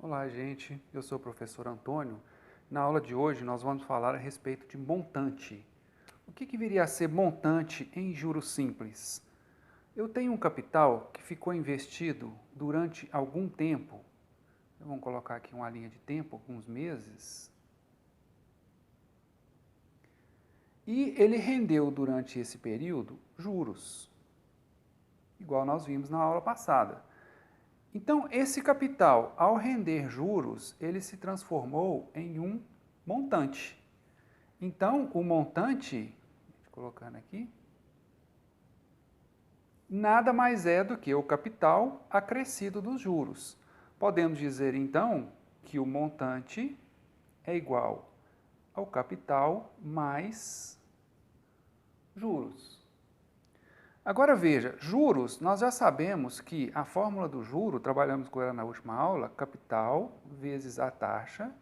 Olá, gente. Eu sou o professor Antônio. Na aula de hoje, nós vamos falar a respeito de montante. O que viria a ser montante em juros simples? Eu tenho um capital que ficou investido durante algum tempo. Vamos colocar aqui uma linha de tempo, alguns meses. E ele rendeu durante esse período juros, igual nós vimos na aula passada. Então, esse capital, ao render juros, ele se transformou em um montante. Então, o montante, colocando aqui, nada mais é do que o capital acrescido dos juros. Podemos dizer, então, que o montante é igual ao capital mais juros. Agora veja, juros, nós já sabemos que a fórmula do juro, trabalhamos com ela na última aula, capital vezes a taxa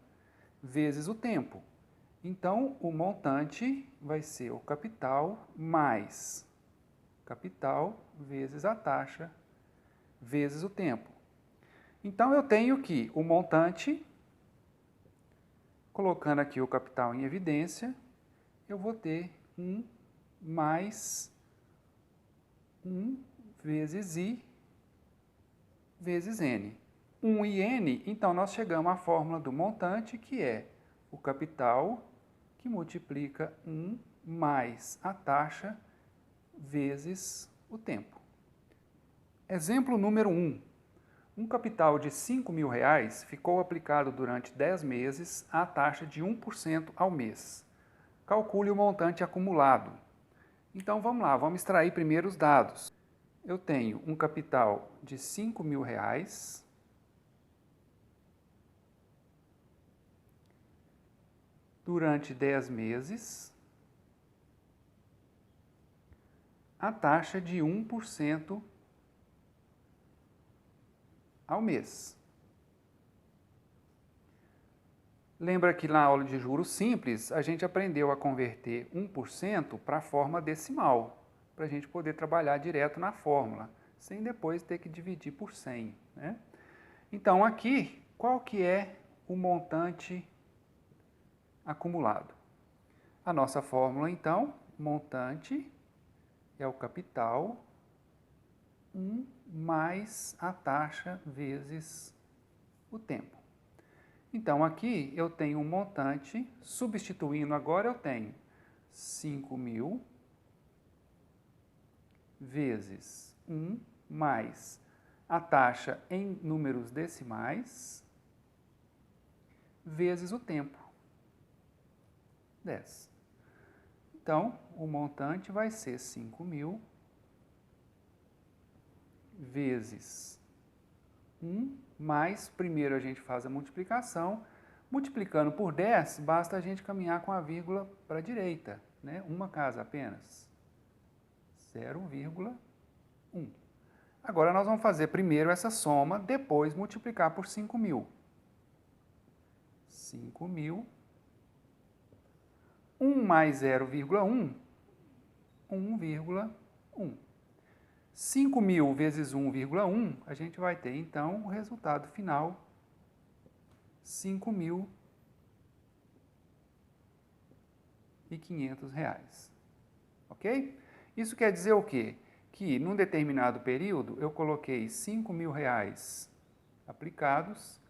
vezes o tempo. Então, o montante vai ser o capital mais capital vezes a taxa vezes o tempo. Então, eu tenho que o montante, colocando aqui o capital em evidência, eu vou ter 1 mais 1 vezes I vezes N. 1 e N, então nós chegamos à fórmula do montante, que é o capital que multiplica 1 mais a taxa vezes o tempo. Exemplo número 1. Um capital de R$5.000 ficou aplicado durante 10 meses à taxa de 1% ao mês. Calcule o montante acumulado. Então vamos lá, vamos extrair primeiro os dados. Eu tenho um capital de R$5.000 durante 10 meses, a taxa de 1% ao mês. Lembra que na aula de juros simples, a gente aprendeu a converter 1% para a forma decimal, para a gente poder trabalhar direto na fórmula, sem depois ter que dividir por 100. Né? Então, aqui, qual que é o montante acumulado? A nossa fórmula, então, montante é o capital 1 mais a taxa vezes o tempo. Então, aqui eu tenho um montante, substituindo agora eu tenho 5.000 vezes 1 mais a taxa em números decimais vezes o tempo, 10. Então, o montante vai ser 5.000 vezes 1 mais, primeiro a gente faz a multiplicação, multiplicando por 10, basta a gente caminhar com a vírgula para a direita, né? Uma casa apenas, 0,1. Agora nós vamos fazer primeiro essa soma, depois multiplicar por 5.000. 5.000, 1 mais 0,1, 1,1. 5.000 vezes 1,1, a gente vai ter, então, o resultado final, R$5.500. Ok? Isso quer dizer o quê? Que, num determinado período, eu coloquei R$5.000 aplicados,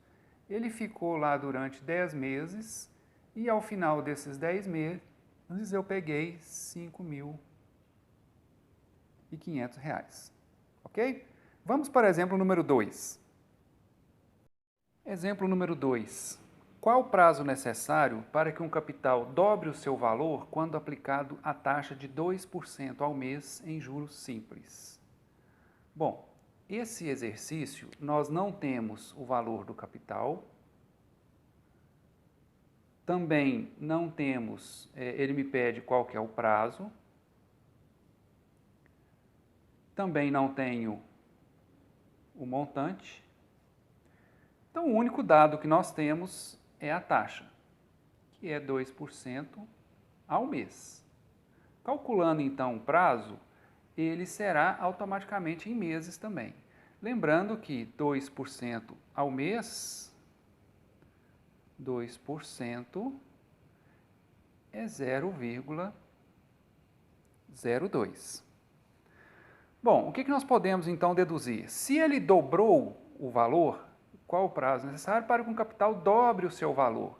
ele ficou lá durante 10 meses, e ao final desses 10 meses, eu peguei R$5.500. Ok? Vamos para o exemplo número 2. Exemplo número 2. Qual o prazo necessário para que um capital dobre o seu valor quando aplicado a taxa de 2% ao mês em juros simples? Bom, esse exercício nós não temos o valor do capital, também não temos, ele me pede qual que é o prazo, também não tenho o montante. Então, o único dado que nós temos é a taxa, que é 2% ao mês. Calculando, então, o prazo, ele será automaticamente em meses também. Lembrando que 2% ao mês 2% é 0,02. Bom, o que nós podemos então deduzir? Se ele dobrou o valor, qual o prazo necessário para que um capital dobre o seu valor?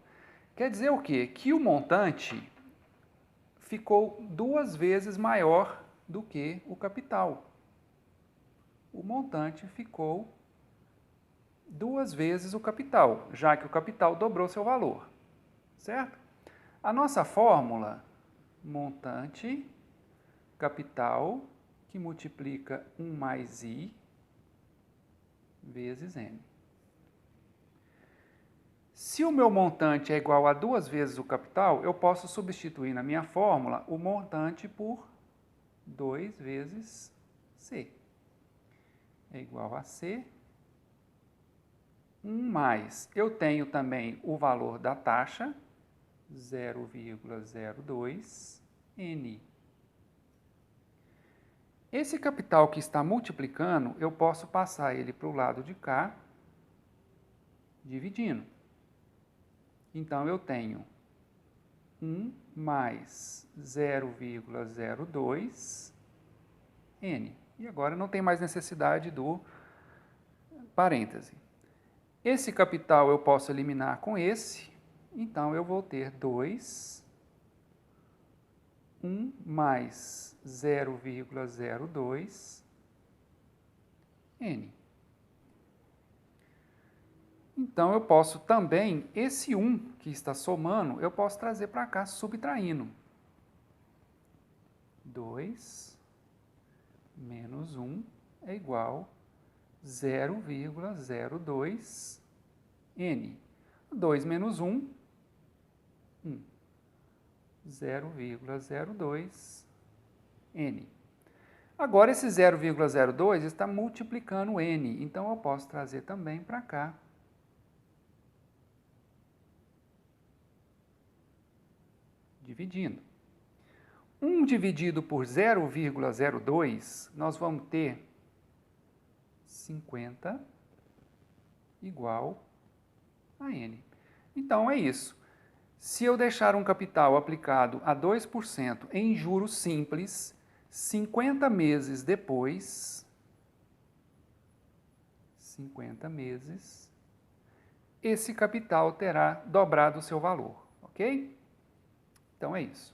Quer dizer o quê? Que o montante ficou 2 vezes maior do que o capital. O montante ficou 2 vezes o capital, já que o capital dobrou seu valor, certo? A nossa fórmula, montante, capital, que multiplica 1 mais I vezes N. Se o meu montante é igual a 2 vezes o capital, eu posso substituir na minha fórmula o montante por 2 vezes C. É igual a C. 1 mais, eu tenho também o valor da taxa, 0,02 N. Esse capital que está multiplicando, eu posso passar ele para o lado de cá, dividindo. Então, eu tenho 1 mais 0,02 N. E agora não tem mais necessidade do parêntese. Esse capital eu posso eliminar com esse, então eu vou ter 2, 1 mais 0,02 N. Então, eu posso também, esse 1 que está somando, eu posso trazer para cá subtraindo. 2 menos 1 é igual a 0,02 N. 2 menos 1, 1. 0,02 N. Agora, esse 0,02 está multiplicando N, então eu posso trazer também para cá. Dividindo. 1 dividido por 0,02, nós vamos ter 50 igual a N. Então, é isso. Se eu deixar um capital aplicado a 2% em juros simples, 50 meses depois, 50 meses, esse capital terá dobrado o seu valor, ok? Então, é isso.